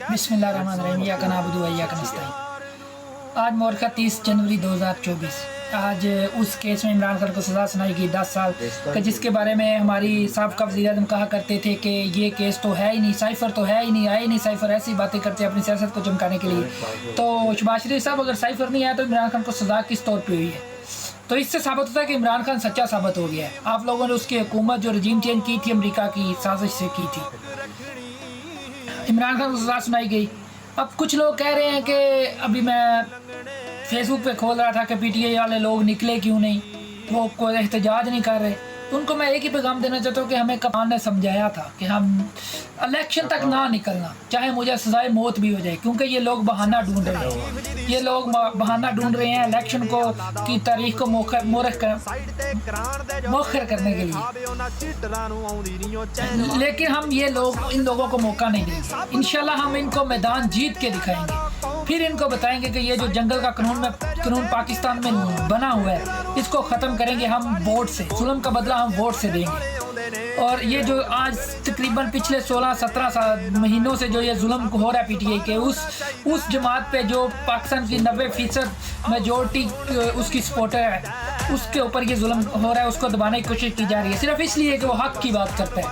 बिस्मिल्लाहिर्रहमानिर्रहीम इय्याका नअबुदु व इय्याका नस्तईन। आज मोरखा 30 जनवरी 2024। आज उस केस में इमरान खान को सज़ा सुनाई गई 10 साल का, जिसके बारे में हमारी साबिक़ा वज़ीर-ए-आज़म कहा करते थे कि ये केस तो है ही नहीं, साइफ़र तो है ही नहीं, आए नहीं साइफ़र, ऐसी बातें करते हैं अपनी सियासत को चमकाने के लिए। तो शहबाज शरीफ साहब, अगर साइफ़र नहीं आया तो इमरान खान को सज़ा किस तौर पर हुई है? तो इससे साबित होता है कि इमरान खान सच्चा साबित हो गया है। आप लोगों ने उसकी हुकूमत जो रजीम चेंज की थी अमेरिका की साजिश से की थी। इमरान खान को सज़ा सुनाई गई। अब कुछ लोग कह रहे हैं कि अभी मैं फेसबुक पे खोल रहा था कि पीटीआई वाले लोग निकले क्यों नहीं, वो कोई एहतजाज नहीं कर रहे। तो उनको मैं एक ही पैगाम देना चाहता हूँ कि हमें कप्तान ने समझाया था कि हम इलेक्शन तक ना निकलना, चाहे मुझे सजाए मौत भी हो जाए, क्योंकि ये लोग बहाना ढूंढ रहे हैं। ये लोग बहाना ढूंढ रहे हैं इलेक्शन को की तारीख को मौखर करने के लिए। लेकिन हम ये लोग इन लोगों को मौका नहीं देंगे। इंशाल्लाह हम इनको मैदान जीत के दिखाएंगे। फिर इनको बताएंगे कि ये जो जंगल का कानून पाकिस्तान में बना हुआ है, इसको ख़त्म करेंगे हम वोट से। जुल्म का बदला हम वोट से देंगे। और ये जो आज तकरीबन पिछले 16-17 महीनों से जो ये जुल्म हो रहा है पीटीआई के, उस जमात पे जो पाकिस्तान की 90% मेजोरिटी उसकी सपोर्टर है, उसके ऊपर ये जुल्म हो रहा है, उसको दबाने की कोशिश की जा रही है, सिर्फ इसलिए कि वो हक की बात करता है।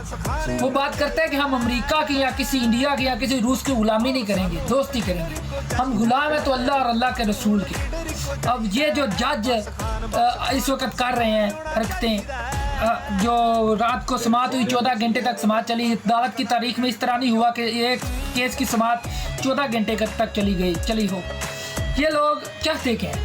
वो बात करता है कि हम अमेरिका की या किसी इंडिया की या किसी रूस की गुलामी नहीं करेंगे, दोस्ती करेंगे। हम गुलाम हैं तो अल्लाह और अल्लाह के रसूल के। अब ये जो जज इस वक्त कर रहे हैं हरकतें, जो रात को समाअत हुई, 14 घंटे तक समाअत चली। अदालत की तारीख में इस तरह नहीं हुआ कि एक केस की समाअत 14 घंटे तक चली हो। ये लोग चाहते क्या है?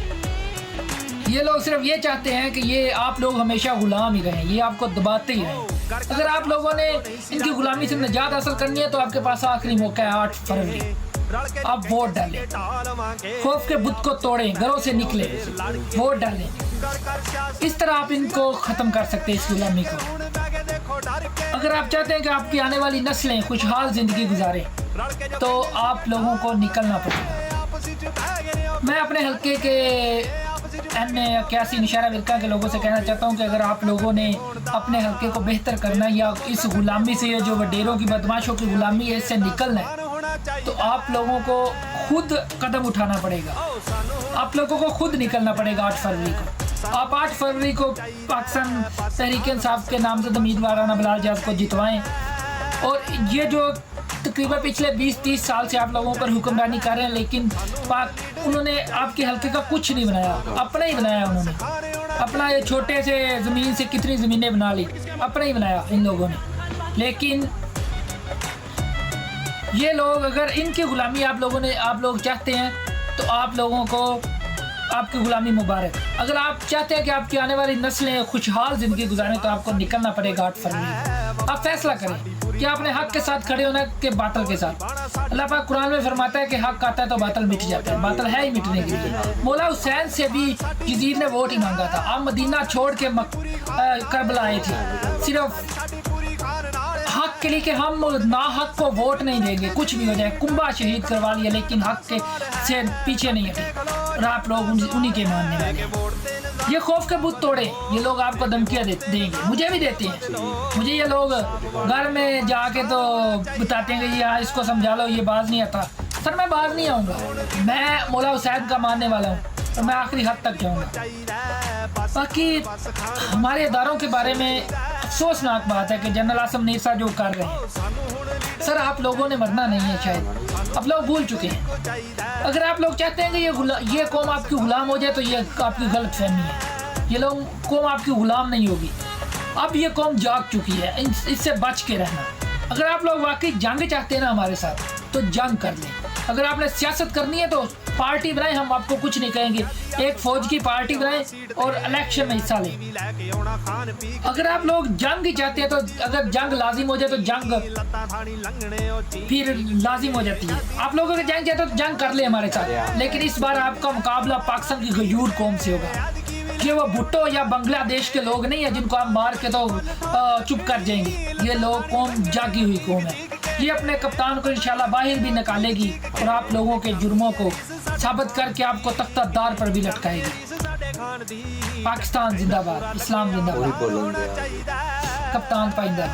ये लोग सिर्फ ये चाहते हैं कि ये आप लोग हमेशा गुलाम ही रहें, ये आपको दबाते ही रहें। अगर आप लोगों ने इनकी गुलामी से निजात हासिल करनी है तो आपके पास आखिरी मौका है 8 फरवरी। आप वोट डालें, खौफ के बुत को तोड़ें, घरों से निकले, वोट डालें। इस तरह आप इनको ख़त्म कर सकते हैं, इस गुलामी को। अगर आप चाहते हैं कि आपकी आने वाली नस्लें खुशहाल ज़िंदगी गुजारें तो आप लोगों को निकलना पड़ेगा। मैं अपने हल्के के N81 निशारा विरका के लोगों से कहना चाहता हूं कि अगर आप लोगों ने अपने हल्के को बेहतर करना है या इस गुलामी से, जो वडेरों की बदमाशों की गुलामी है, इससे निकलना है, तो आप लोगों को खुद कदम उठाना पड़ेगा। आप लोगों को खुद निकलना पड़ेगा 8 फरवरी को। आप 8 फरवरी को पाकिस्तान तहरीक-ए-इंसाफ के नामज़द उम्मीदवार बिलाल जाज़ को जितवाएं। और ये जो तकरीबन पिछले 20-30 साल से आप लोगों पर हुक्मरानी कर रहे हैं, लेकिन उन्होंने आपके हल्के का कुछ नहीं बनाया, अपना ही बनाया। उन्होंने अपना ये छोटे से ज़मीन से कितनी ज़मीनें बना ली, अपना ही बनाया इन लोगों ने। लेकिन ये लोग, अगर इनकी गुलामी आप लोग चाहते हैं तो आप लोगों को आपकी गुलामी मुबारक। अगर आप चाहते हैं कि आपकी आने वाली नस्लें खुशहाल ज़िंदगी गुजारें तो आपको निकलना पड़ेगा 8 फरवरी। आप फैसला करें कि आपने हक के साथ खड़े होना कि बातिल के साथ। अल्लाह पाक कुरान में फरमाता है कि हक आता है तो बातिल मिट जाता है। बातिल है ही मिटने के लिए। मौला हुसैन से भी यजीद ने वोट ही मांगा था। आप मदीना छोड़ के करबला आए थे सिर्फ हक के लिए कि हम ना हक को वोट नहीं देंगे, कुछ भी हो जाए। कुंबा शहीद करवा लिया, लेकिन हक के से पीछे नहीं हटे और आप लोग उन्हीं के मानने वाले। ये खौफ के बुत तोड़े। ये लोग आपको धमकियाँ देंगे, मुझे भी देते हैं। मुझे ये लोग घर में जाके तो बताते हैं कि यार इसको समझा लो, ये बाज नहीं आता। सर मैं बाज नहीं आऊँगा, मैं मौला हुसैन का मानने वाला हूँ और मैं आखिरी हद तक जाऊँगा। बाकी हमारे इदारों के बारे में अफसोसनाक बात है कि जनरल आसम नीरसा जो कर रहे हैं, सर आप लोगों ने मरना नहीं है, शायद आप लोग भूल चुके हैं। अगर आप लोग चाहते हैं कि ये कौम आपकी गुलाम हो जाए तो ये आपकी गलत फहमी है। ये लोग कौम आपकी गुलाम नहीं होगी। अब ये कौम जाग चुकी है, इससे बच के रहना। अगर आप लोग वाकई जंग चाहते हैं ना हमारे साथ, तो जंग कर लें। अगर आपने सियासत करनी है तो पार्टी बनाएं, हम आपको कुछ नहीं कहेंगे। एक फौज की पार्टी बनाएं और इलेक्शन में हिस्सा लें। अगर आप लोग जंग ही चाहते हैं तो अगर जंग लाजिम हो जाए तो जंग फिर लाजिम हो जाती है। आप लोग अगर जंग चाहते तो जंग कर ले हमारे साथ, लेकिन इस बार आपका मुकाबला पाकिस्तान की गयूर कौम से होगा। ये वो भुट्टो या बांग्लादेश के लोग नहीं है जिनको आप मार के तो चुप कर जाएंगे। ये लोग कौम जागी हुई कौम है। ये अपने कप्तान को इंशाल्लाह बाहर भी निकालेगी और आप लोगों के जुर्मों को साबित करके आपको तख्तादार पर भी लटकाएगी। पाकिस्तान जिंदाबाद, इस्लाम जिंदाबाद, कप्तान पाइंदा।